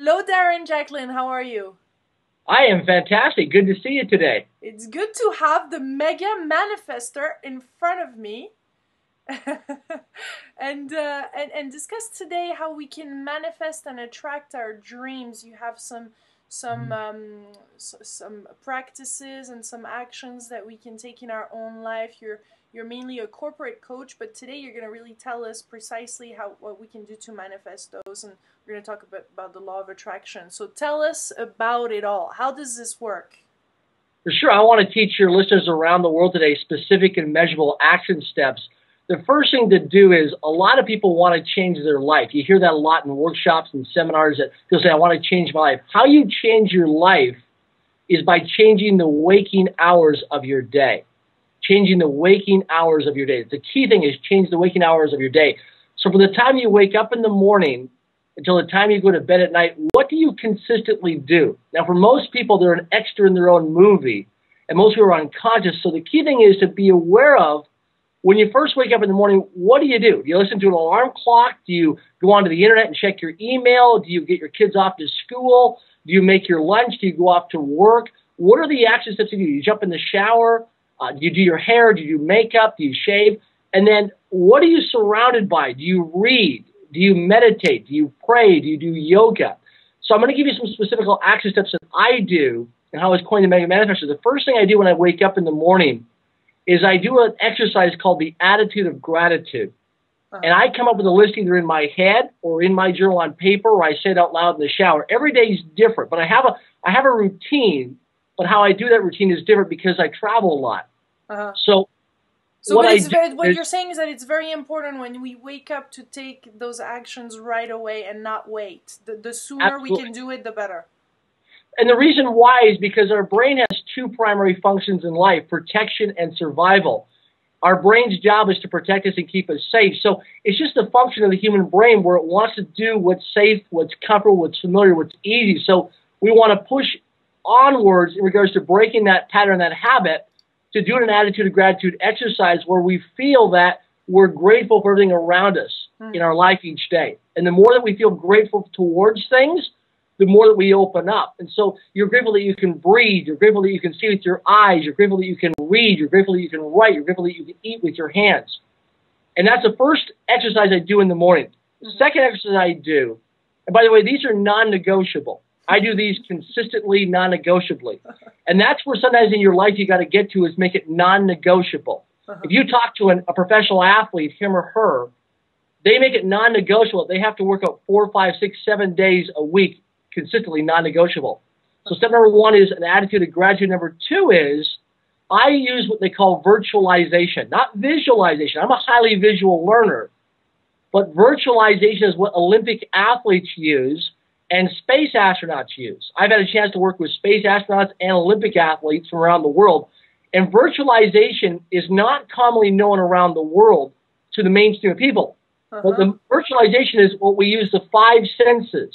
Hello, Darren Jacklin. How are you? I am fantastic. Good to see you today. It's good to have the Mega Manifestor in front of me, and discuss today how we can manifest and attract our dreams. You have some practices and some actions that we can take in our own life. You're mainly a corporate coach, but today you're going to really tell us precisely what we can do to manifest those, and we're going to talk about the law of attraction. So tell us about it all. How does this work? For sure, I want to teach your listeners around the world today specific and measurable action steps. The first thing to do is a lot of people want to change their life. You hear that a lot in workshops and seminars that people say, I want to change my life. How you change your life is by changing the waking hours of your day. Changing the waking hours of your day. The key thing is change the waking hours of your day. So from the time you wake up in the morning until the time you go to bed at night, what do you consistently do? Now, for most people, they're an extra in their own movie, and most people are unconscious. So the key thing is to be aware of when you first wake up in the morning, what do? Do you listen to an alarm clock? Do you go onto the internet and check your email? Do you get your kids off to school? Do you make your lunch? Do you go off to work? What are the action steps you do? Do you jump in the shower? Do you do your hair? Do you do makeup? Do you shave? And then what are you surrounded by? Do you read? Do you meditate? Do you pray? Do you do yoga? So I'm going to give you some specific action steps that I do and how I was coined the Mega Manifestor. The first thing I do when I wake up in the morning is I do an exercise called the attitude of gratitude. And I come up with a list either in my head or in my journal on paper, or I say it out loud in the shower. Every day is different, but I have a routine, but how I do that routine is different because I travel a lot. So what you're saying is that it's very important when we wake up to take those actions right away and not wait. The sooner Absolutely. we can do it, the better. And the reason why is because our brain has two primary functions in life, protection and survival. Our brain's job is to protect us and keep us safe. So it's just a function of the human brain where it wants to do what's safe, what's comfortable, what's familiar, what's easy. So we want to push onwards in regards to breaking that pattern, that habit, to do an attitude of gratitude exercise where we feel that we're grateful for everything around us in our life each day. And the more that we feel grateful towards things, the more that we open up. And so you're grateful that you can breathe. You're grateful that you can see with your eyes. You're grateful that you can read. You're grateful that you can write. You're grateful that you can eat with your hands. And that's the first exercise I do in the morning. The second exercise I do, and by the way, these are non-negotiable. I do these consistently, non-negotiably. And that's where sometimes in your life you got to get to is make it non-negotiable. If you talk to a professional athlete, him or her, they make it non-negotiable. They have to work out 4, 5, 6, 7 days a week, consistently non-negotiable. So step number one is an attitude of gratitude. Number two is I use what they call virtualization, not visualization. I'm a highly visual learner. But virtualization is what Olympic athletes use and space astronauts use. I've had a chance to work with space astronauts and Olympic athletes from around the world. And virtualization is not commonly known around the world to the mainstream of people. But the virtualization is what we use the 5 senses.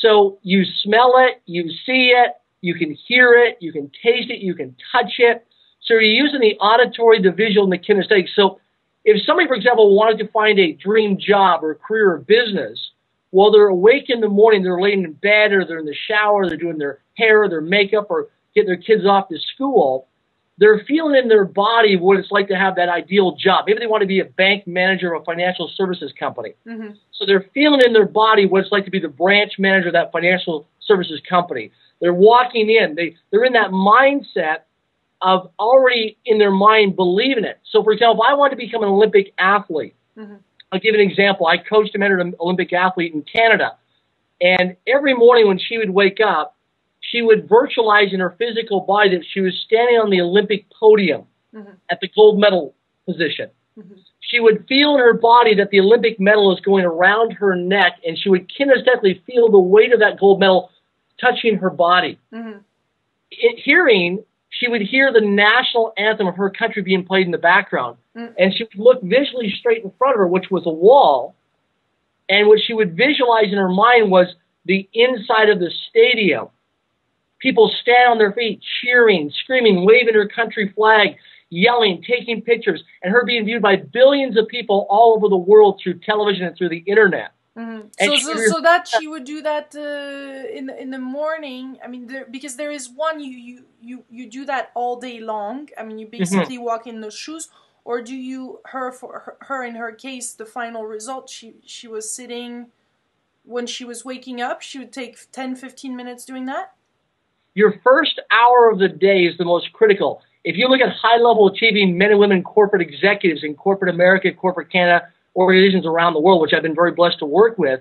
So you smell it, you see it, you can hear it, you can taste it, you can touch it. So you're using the auditory, the visual, and the kinesthetic. So if somebody, for example, wanted to find a dream job or career or business, while they're awake in the morning, they're laying in bed or they're in the shower, they're doing their hair or their makeup or getting their kids off to school, they're feeling in their body what it's like to have that ideal job. Maybe they want to be a bank manager of a financial services company. So they're feeling in their body what it's like to be the branch manager of that financial services company. They're walking in. They're in that mindset of already in their mind believing it. So, for example, if I want to become an Olympic athlete, I'll give an example. I coached and mentored an Olympic athlete in Canada. And every morning when she would wake up, she would virtualize in her physical body that she was standing on the Olympic podium at the gold medal position. She would feel in her body that the Olympic medal is going around her neck, and she would kinesthetically feel the weight of that gold medal touching her body. She would hear the national anthem of her country being played in the background, and she would look visually straight in front of her, which was a wall, and what she would visualize in her mind was the inside of the stadium. People stand on their feet, cheering, screaming, waving her country flag, yelling, taking pictures, and her being viewed by billions of people all over the world through television and through the internet. Mm-hmm. And So that she would do that in the morning. I mean, because there is one you do that all day long. I mean, you basically walk in those shoes, or do you her in her case the final result she was sitting when she was waking up. She would take 10-15 minutes doing that. Your first hour of the day is the most critical. If you look at high-level achieving men and women corporate executives in corporate America, corporate Canada, organizations around the world, which I've been very blessed to work with,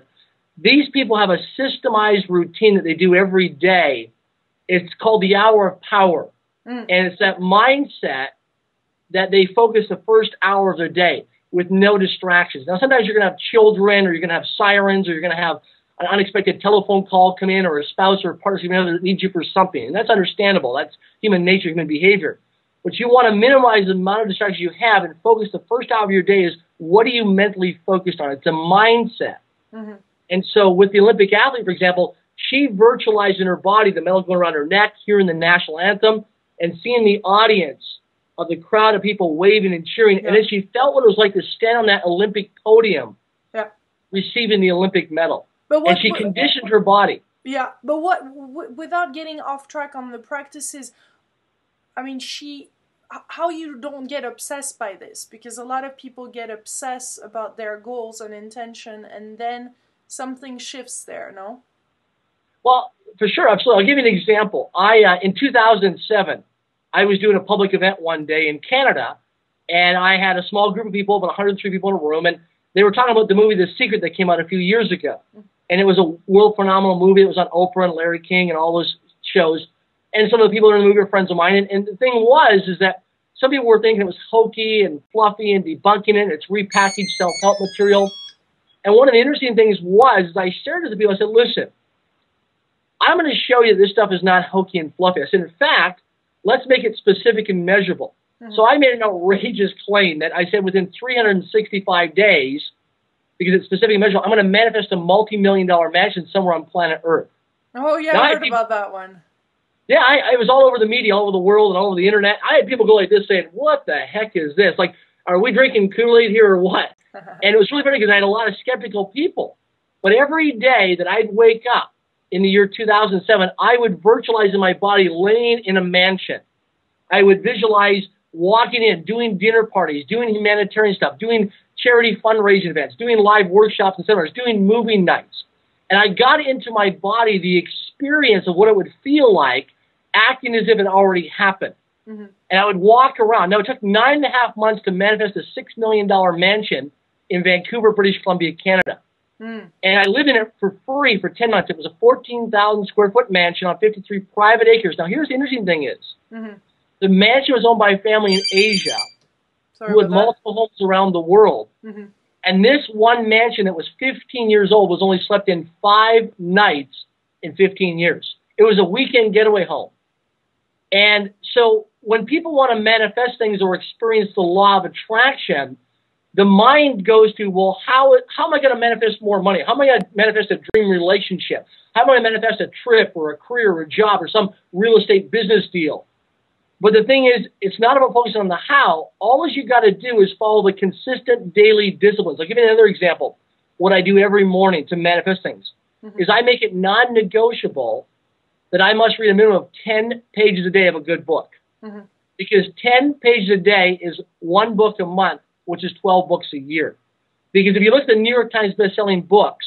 these people have a systemized routine that they do every day. It's called the hour of power. And it's that mindset that they focus the first hour of their day with no distractions. Now, sometimes you're going to have children, or you're going to have sirens, or you're going to have an unexpected telephone call come in, or a spouse or a partner that needs you for something. And that's understandable. That's human nature, human behavior. But you want to minimize the amount of distractions you have and focus the first hour of your day is, what are you mentally focused on? It's a mindset. And so with the Olympic athlete, for example, she virtualized in her body the medal going around her neck, hearing the national anthem, and seeing the audience of the crowd of people waving and cheering. And then she felt what it was like to stand on that Olympic podium receiving the Olympic medal. And she conditioned her body. Yeah, but without getting off track on the practices, I mean, how you don't get obsessed by this? Because a lot of people get obsessed about their goals and intention, and then something shifts there, no? Well, for sure, absolutely. I'll give you an example. In 2007, I was doing a public event one day in Canada, and I had a small group of people, about 103 people in a room, and they were talking about the movie The Secret that came out a few years ago. And it was a world phenomenal movie. It was on Oprah and Larry King and all those shows. And some of the people in the movie are friends of mine. And the thing is that some people were thinking it was hokey and fluffy and debunking it. It's repackaged self-help material. And one of the interesting things was I shared with the people, I said, listen, I'm going to show you this stuff is not hokey and fluffy. I said, in fact, let's make it specific and measurable. So I made an outrageous claim that I said within 365 days, because it's specific and measurable, I'm going to manifest a multi-million-dollar mansion somewhere on planet Earth. Oh, yeah, I heard about that one. Yeah, I was all over the media, all over the world, and all over the internet. I had people go like this saying, what the heck is this? Like, are we drinking Kool-Aid here or what? And it was really funny because I had a lot of skeptical people. But every day that I'd wake up in the year 2007, I would virtualize in my body laying in a mansion. I would visualize walking in, doing dinner parties, doing humanitarian stuff, doing charity fundraising events, doing live workshops and seminars, doing movie nights. And I got into my body the experience of what it would feel like acting as if it already happened. And I would walk around. Now, it took 9.5 months to manifest a $6 million mansion in Vancouver, British Columbia, Canada. And I lived in it for free for 10 months. It was a 14,000 square foot mansion on 53 private acres. Now, here's the interesting thing is, the mansion was owned by a family in Asia who had multiple homes around the world. And this one mansion that was 15 years old was only slept in 5 nights in 15 years. It was a weekend getaway home. And so when people want to manifest things or experience the law of attraction, the mind goes to, well, how am I going to manifest more money? How am I going to manifest a dream relationship? How am I going to manifest a trip or a career or a job or some real estate business deal? But the thing is, it's not about focusing on the how. All you got to do is follow the consistent daily disciplines. I'll give you another example. What I do every morning to manifest things is I make it non-negotiable that I must read a minimum of 10 pages a day of a good book. Because 10 pages a day is 1 book a month, which is 12 books a year. Because if you look at the New York Times best-selling books,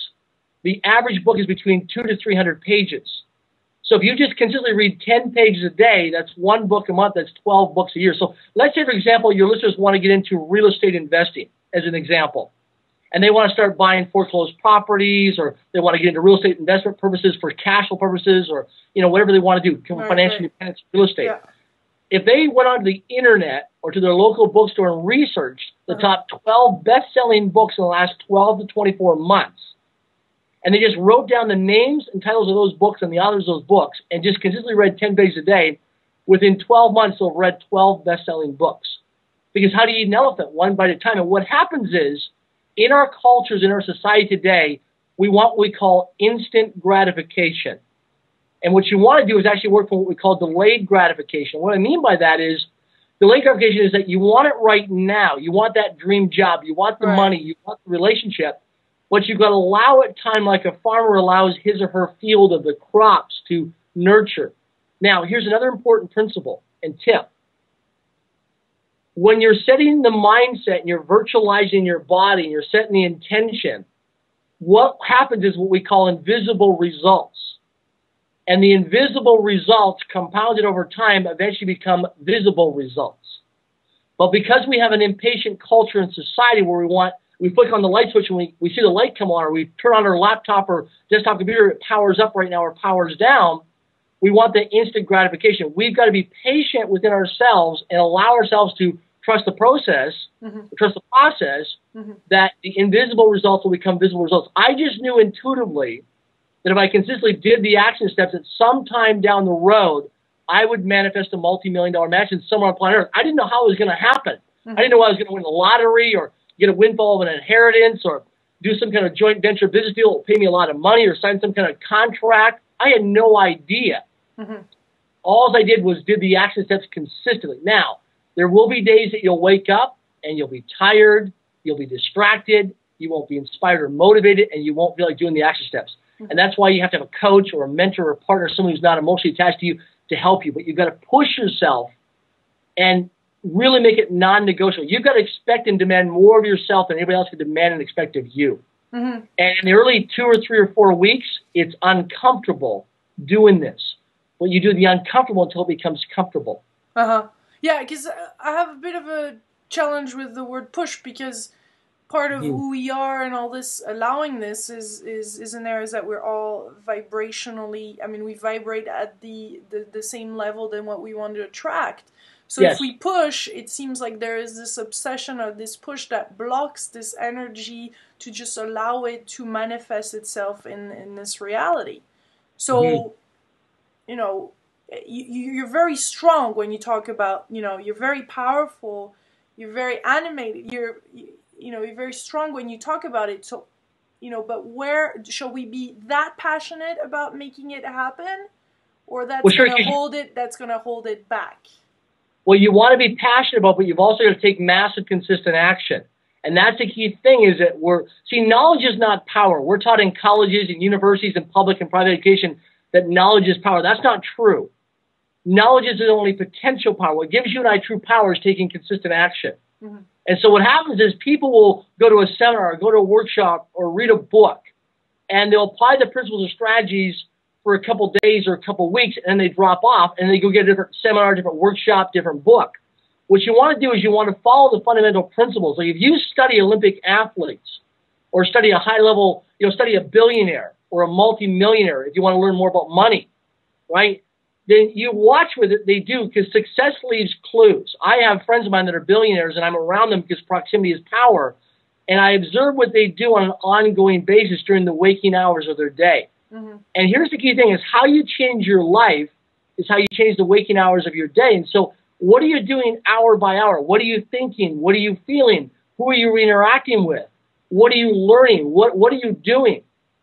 the average book is between 200 to 300 pages. So if you just consistently read 10 pages a day, that's 1 book a month, that's 12 books a year. So let's say, for example, your listeners want to get into real estate investing, as an example. And they want to start buying foreclosed properties, or they want to get into real estate investment purposes for cash flow purposes, or whatever they want to do, financial independence, real estate. Yeah. If they went onto the internet or to their local bookstore and researched the top 12 best-selling books in the last 12 to 24 months, and they just wrote down the names and titles of those books and the authors of those books and just consistently read 10 pages a day, within 12 months they'll have read 12 best-selling books. Because how do you eat an elephant? One bite at a time. And what happens is, in our cultures, in our society today, we want what we call instant gratification. And what you want to do is actually work for what we call delayed gratification. What I mean by that is, delayed gratification is that you want it right now. You want that dream job. You want the money. You want the relationship. But you've got to allow it time like a farmer allows his or her field of the crops to nurture. Now, here's another important principle and tip. When you're setting the mindset and you're virtualizing your body and you're setting the intention, what happens is what we call invisible results. And the invisible results compounded over time eventually become visible results. But because we have an impatient culture in society where we flick on the light switch and we see the light come on, or we turn on our laptop or desktop computer, it powers up right now or powers down, we want the instant gratification. We've got to be patient within ourselves and allow ourselves to trust the process, trust the process, that the invisible results will become visible results. I just knew intuitively that if I consistently did the action steps, that sometime down the road, I would manifest a multi-million-dollar mansion somewhere on planet Earth. I didn't know how it was going to happen. I didn't know I was going to win the lottery or get a windfall of an inheritance or do some kind of joint venture business deal that will pay me a lot of money or sign some kind of contract. I had no idea. All I did was did the action steps consistently. Now, there will be days that you'll wake up and you'll be tired, you'll be distracted, you won't be inspired or motivated, and you won't feel like doing the action steps. And that's why you have to have a coach or a mentor or a partner, someone who's not emotionally attached to you to help you. But you've got to push yourself and really make it non-negotiable. You've got to expect and demand more of yourself than anybody else can demand and expect of you. And in the early 2 or 3 or 4 weeks, it's uncomfortable doing this. But you do the uncomfortable until it becomes comfortable. Yeah, because I have a bit of a challenge with the word push, because part of who we are and all this, allowing this is in there is that we're all vibrationally, I mean, we vibrate at the same level than what we want to attract. So if we push, it seems like there is this obsession or this push that blocks this energy to just allow it to manifest itself in this reality. So, you know, you're very strong when you talk about, you know, you're very powerful, you're very animated, you're very strong when you talk about it. So, you know, but where shall we be that passionate about making it happen, or that's going to hold it back? Well, you want to be passionate about, but you've also got to take massive, consistent action. And that's the key thing, is that knowledge is not power. We're taught in colleges and universities and public and private education that knowledge is power. That's not true. Knowledge is only potential power. What gives you and I true power is taking consistent action. And so what happens is people will go to a seminar, or go to a workshop, or read a book, and they'll apply the principles or strategies for a couple days or a couple weeks, and they drop off, and they go get a different seminar, different workshop, different book. What you want to do is you want to follow the fundamental principles. Like if you study Olympic athletes, or study a high-level, study a billionaire or a multi-millionaire, if you want to learn more about money, right? Then you watch what they do, because success leaves clues. I have friends of mine that are billionaires, and I'm around them because proximity is power. And I observe what they do on an ongoing basis during the waking hours of their day. And here's the key thing, is how you change your life is how you change the waking hours of your day. And so what are you doing hour by hour? What are you thinking? What are you feeling? Who are you interacting with? What are you learning? What are you doing?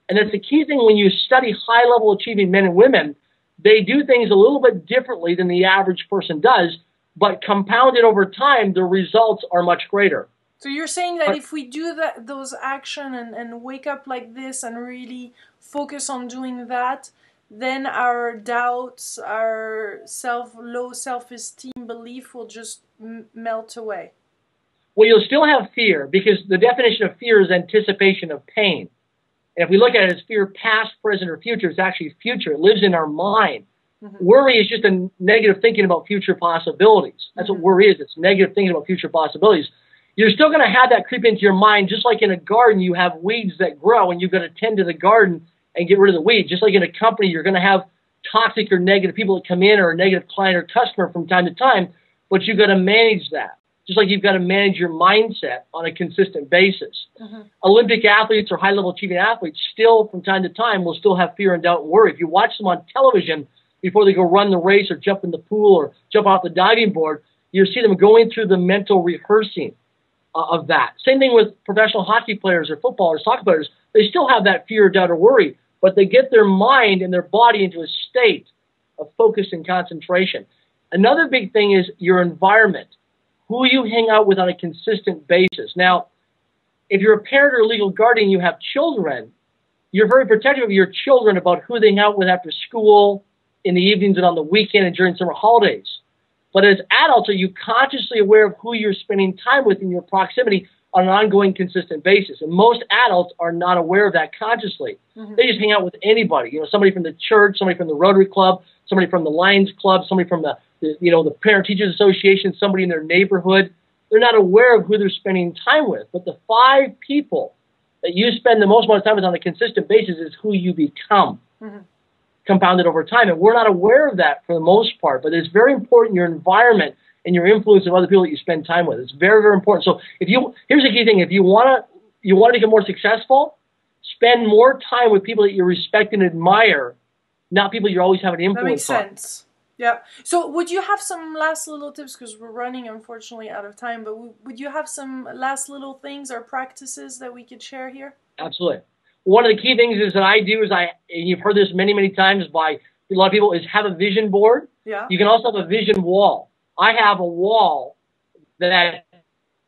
And that's the key thing when you study high-level achieving men and women. They do things a little bit differently than the average person does, but compounded over time, the results are much greater. So you're saying that if we do those action and wake up like this and really focus on doing that, then our doubts, our low self-esteem belief will just melt away. Well, you'll still have fear, because the definition of fear is anticipation of pain. And if we look at it as fear, past, present, or future, it's actually future. It lives in our mind. Worry is just a negative thinking about future possibilities. That's what worry is. It's negative thinking about future possibilities. You're still going to have that creep into your mind, just like in a garden you have weeds that grow, and you've got to tend to the garden and get rid of the weeds. Just like in a company, you're going to have toxic or negative people that come in, or a negative client or customer from time to time, but you've got to manage that. Just like you've got to manage your mindset on a consistent basis. Olympic athletes or high-level achieving athletes still, from time to time, will still have fear and doubt and worry. If you watch them on television before they go run the race or jump in the pool or jump off the diving board, you see them going through the mental rehearsing of that. Same thing with professional hockey players or footballers, soccer players. They still have that fear, doubt, or worry, but they get their mind and their body into a state of focus and concentration. Another big thing is your environment. Who you hang out with on a consistent basis. Now, if you're a parent or a legal guardian, you have children, you're very protective of your children about who they hang out with after school, in the evenings and on the weekend and during summer holidays. But as adults, are you consciously aware of who you're spending time with in your proximity on an ongoing, consistent basis? And most adults are not aware of that consciously. Mm-hmm. They just hang out with anybody, you know, somebody from the church, somebody from the Rotary Club, somebody from the Lions Club, somebody from the Parent Teachers Association, somebody in their neighborhood. They're not aware of who they're spending time with. But the 5 people that you spend the most amount of time with on a consistent basis is who you become, mm-hmm. compounded over time. And we're not aware of that for the most part. But it's very important, your environment and your influence of other people that you spend time with. It's very, very important. So here's the key thing. If you want to become more successful, spend more time with people that you respect and admire, not people you always have an influence on. That makes sense. Yeah. So would you have some last little tips, because we're running, unfortunately, out of time, but would you have some last little things or practices that we could share here? Absolutely. One of the key things is that I do is and you've heard this many, many times by a lot of people, is have a vision board. Yeah. You can also have a vision wall. I have a wall that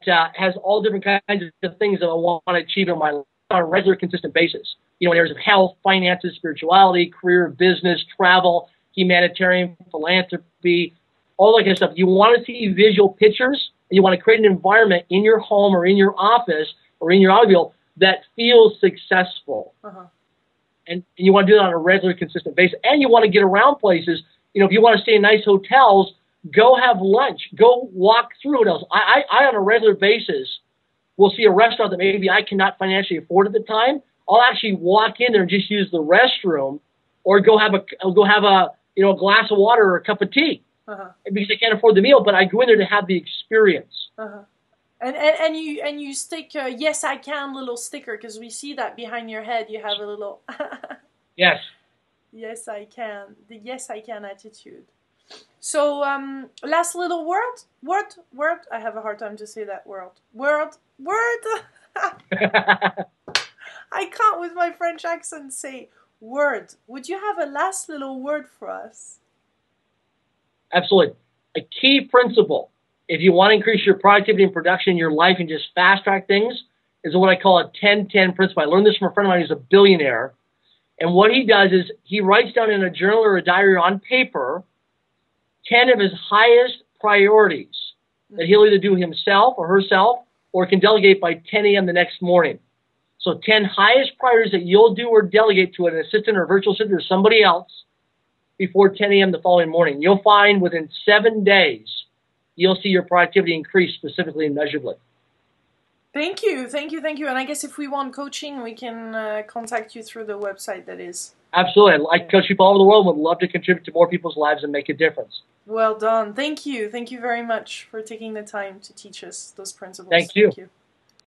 has all different kinds of things that I want to achieve in my life on a regular, consistent basis. You know, in areas of health, finances, spirituality, career, business, travel, humanitarian, philanthropy, all that kind of stuff. You want to see visual pictures, and you want to create an environment in your home or in your office or in your automobile that feels successful. Uh-huh. And you want to do that on a regular, consistent basis. And you want to get around places. You know, if you want to stay in nice hotels, go have lunch. Go walk through hotels. I on a regular basis, will see a restaurant that maybe I cannot financially afford at the time. I'll actually walk in there and just use the restroom, or go have a a glass of water or a cup of tea, uh-huh. because I can't afford the meal. But I go in there to have the experience. Uh-huh. And you stick a yes I can little sticker, because we see that behind your head you have a little yes. Yes I can, the yes I can attitude. So last little word. I have a hard time to say that word. I can't with my French accent say word. Would you have a last little word for us? Absolutely. A key principle, if you want to increase your productivity and production in your life and just fast track things, is what I call a 10-10 principle. I learned this from a friend of mine who's a billionaire. And what he does is he writes down in a journal or a diary or on paper 10 of his highest priorities that he'll either do himself or herself or can delegate by 10 a.m. the next morning. So 10 highest priorities that you'll do or delegate to an assistant or virtual assistant or somebody else before 10 a.m. the following morning. You'll find within 7 days, you'll see your productivity increase specifically and measurably. Thank you. And I guess if we want coaching, we can contact you through the website, that is. Absolutely. I coach people all over the world and would love to contribute to more people's lives and make a difference. Well done. Thank you. Thank you very much for taking the time to teach us those principles. Thank you.